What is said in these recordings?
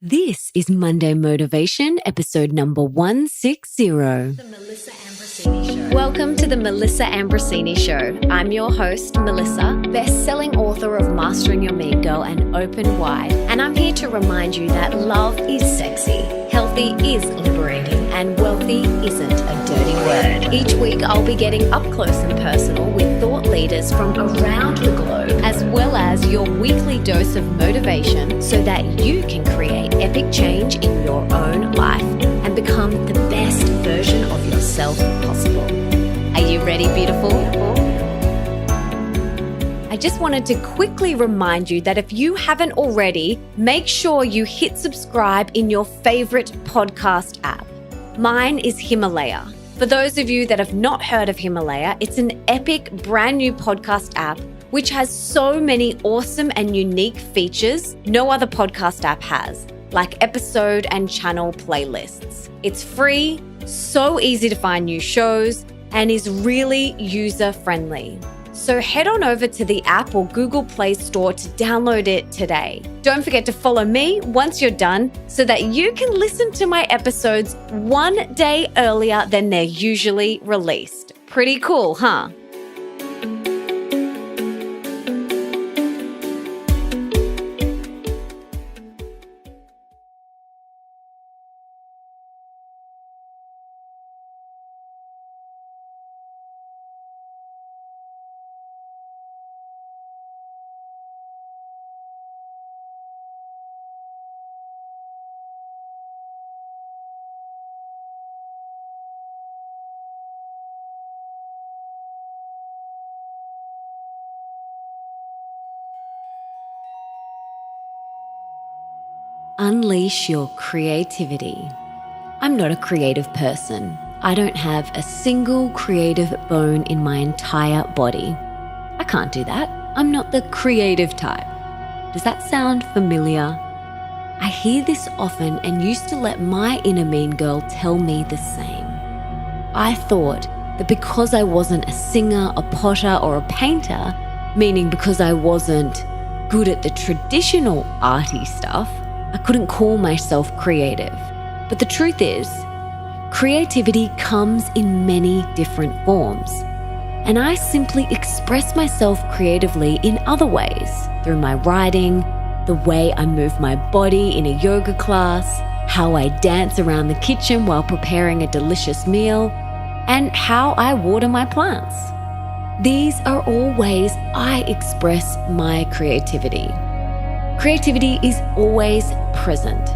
This is Monday Motivation, episode number 160. The Melissa Ambrosini Show. Welcome to the Melissa Ambrosini Show. I'm your host, Melissa, best-selling author of Mastering Your Mean Girl and Open Wide. And I'm here to remind you that love is sexy, healthy is liberating, and wealthy isn't a dirty word. Each week, I'll be getting up close and personal with thought leaders from around the globe, as well as your weekly dose of motivation so that you can create epic change in your own life and become the best version of yourself possible. Are you ready, beautiful? I just wanted to quickly remind you that if you haven't already, make sure you hit subscribe in your favorite podcast app. Mine is Himalaya. For those of you that have not heard of Himalaya, it's an epic brand new podcast app which has so many awesome and unique features no other podcast app has, like episode and channel playlists. It's free, so easy to find new shows, and is really user-friendly. So head on over to the app or Google Play Store to download it today. Don't forget to follow me once you're done so that you can listen to my episodes one day earlier than they're usually released. Pretty cool, huh? Unleash your creativity. I'm not a creative person. I don't have a single creative bone in my entire body. I can't do that. I'm not the creative type. Does that sound familiar? I hear this often and used to let my inner mean girl tell me the same. I thought that because I wasn't a singer, a potter, or a painter, meaning because I wasn't good at the traditional arty stuff, I couldn't call myself creative. But the truth is, creativity comes in many different forms. And I simply express myself creatively in other ways, through my writing, the way I move my body in a yoga class, how I dance around the kitchen while preparing a delicious meal, and how I water my plants. These are all ways I express my creativity. Creativity is always present.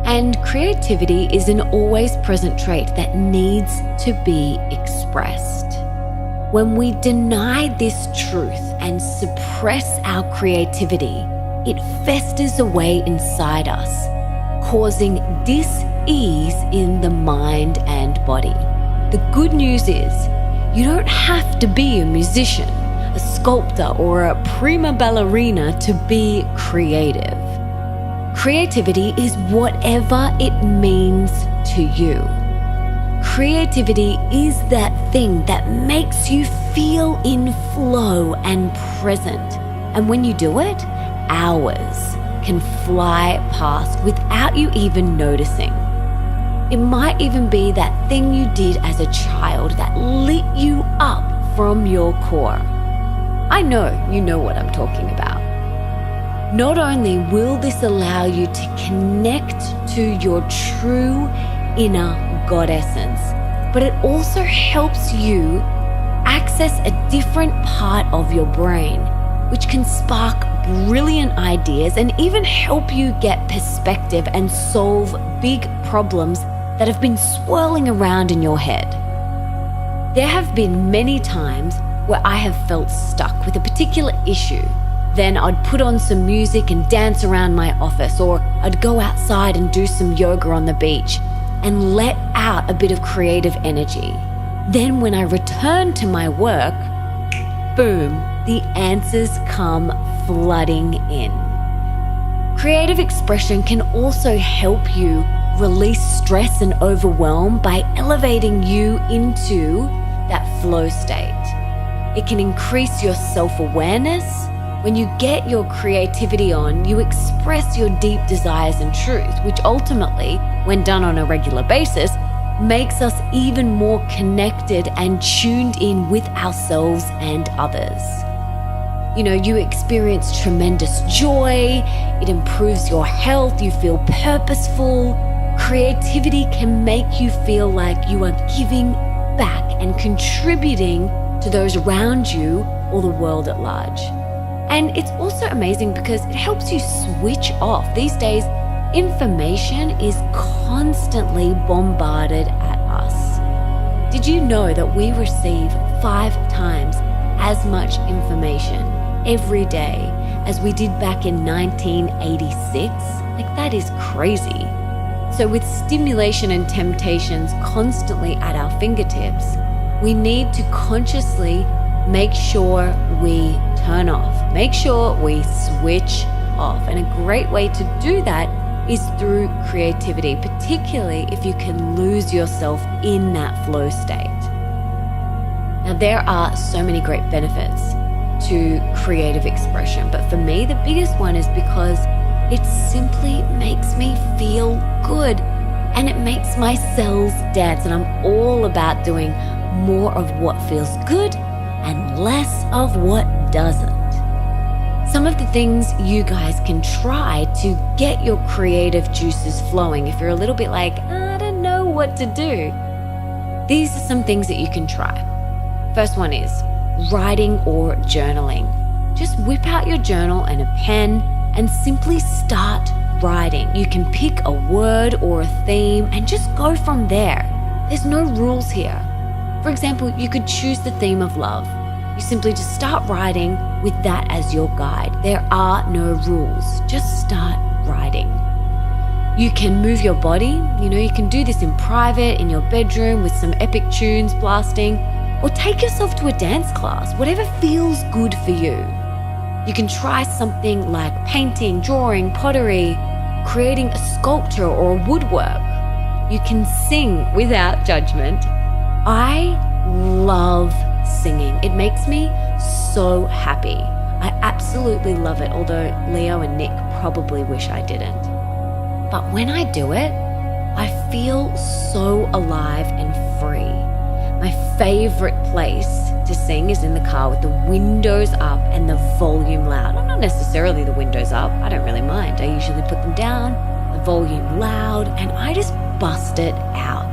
And creativity is an always present trait that needs to be expressed. When we deny this truth and suppress our creativity, it festers away inside us, causing dis-ease in the mind and body. The good news is, you don't have to be a musician, a sculptor, or a prima ballerina to be creative. Creativity is whatever it means to you. Creativity is that thing that makes you feel in flow and present. And when you do it, hours can fly past without you even noticing. It might even be that thing you did as a child that lit you up from your core. I know you know what I'm talking about. Not only will this allow you to connect to your true inner God essence, but it also helps you access a different part of your brain, which can spark brilliant ideas and even help you get perspective and solve big problems that have been swirling around in your head. There have been many times where I have felt stuck with a particular issue. Then I'd put on some music and dance around my office, or I'd go outside and do some yoga on the beach and let out a bit of creative energy. Then when I return to my work, boom, the answers come flooding in. Creative expression can also help you release stress and overwhelm by elevating you into that flow state. It can increase your self-awareness, When you get your creativity on, you express your deep desires and truth, which ultimately, when done on a regular basis, makes us even more connected and tuned in with ourselves and others. You experience tremendous joy, it improves your health, you feel purposeful. Creativity can make you feel like you are giving back and contributing to those around you or the world at large. And it's also amazing because it helps you switch off. These days, information is constantly bombarded at us. Did you know that we receive 5 times as much information every day as we did back in 1986? That is crazy. So with stimulation and temptations constantly at our fingertips, we need to consciously make sure we turn off, make sure we switch off. And a great way to do that is through creativity, particularly if you can lose yourself in that flow state. Now, there are so many great benefits to creative expression, but for me, the biggest one is because it simply makes me feel good and it makes my cells dance, and I'm all about doing more of what feels good and less of what doesn't. Some of the things you guys can try to get your creative juices flowing if you're a little bit like, I don't know what to do. These are some things that you can try. First one is writing or journaling. Just whip out your journal and a pen and simply start writing. You can pick a word or a theme and just go from there. There's no rules here. For example, you could choose the theme of love. You simply just start writing with that as your guide. There are no rules. Just start writing. You can move your body. You can do this in private, in your bedroom with some epic tunes blasting, or take yourself to a dance class, whatever feels good for you. You can try something like painting, drawing, pottery, creating a sculpture or a woodwork. You can sing without judgment. I love singing. It makes me so happy. I absolutely love it, although Leo and Nick probably wish I didn't. But when I do it, I feel so alive and free. My favorite place to sing is in the car with the windows up and the volume loud. Well, not necessarily the windows up. I don't really mind. I usually put them down, the volume loud, and I just bust it out.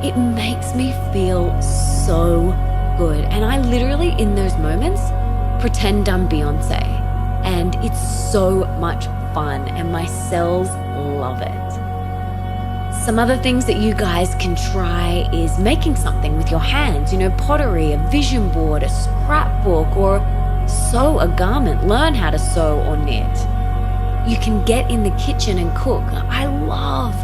It makes me feel so good. And I literally, in those moments, pretend I'm Beyonce. And it's so much fun, and my cells love it. Some other things that you guys can try is making something with your hands, pottery, a vision board, a scrapbook, or sew a garment. Learn how to sew or knit. You can get in the kitchen and cook. I love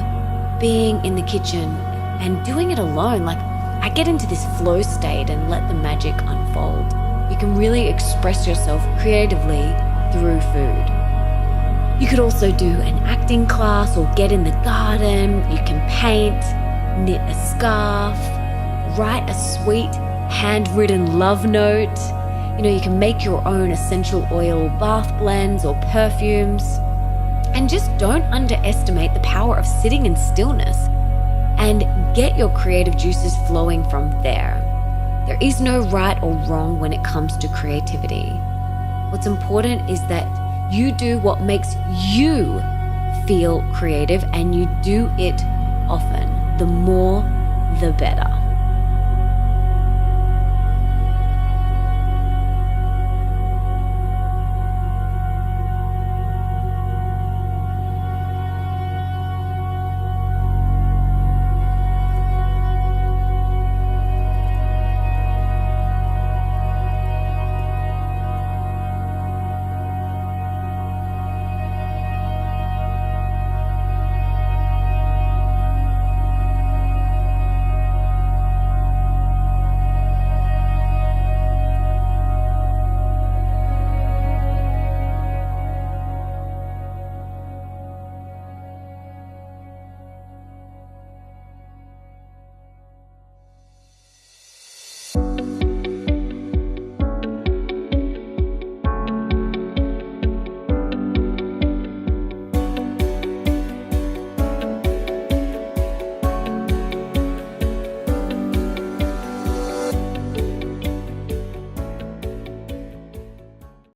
being in the kitchen and doing it alone. I get into this flow state and let the magic unfold. You can really express yourself creatively through food. You could also do an acting class or get in the garden. You can paint, knit a scarf, write a sweet handwritten love note. You can make your own essential oil bath blends or perfumes. And just don't underestimate the power of sitting in stillness and get your creative juices flowing from there. There is no right or wrong when it comes to creativity. What's important is that you do what makes you feel creative, and you do it often. The more, the better.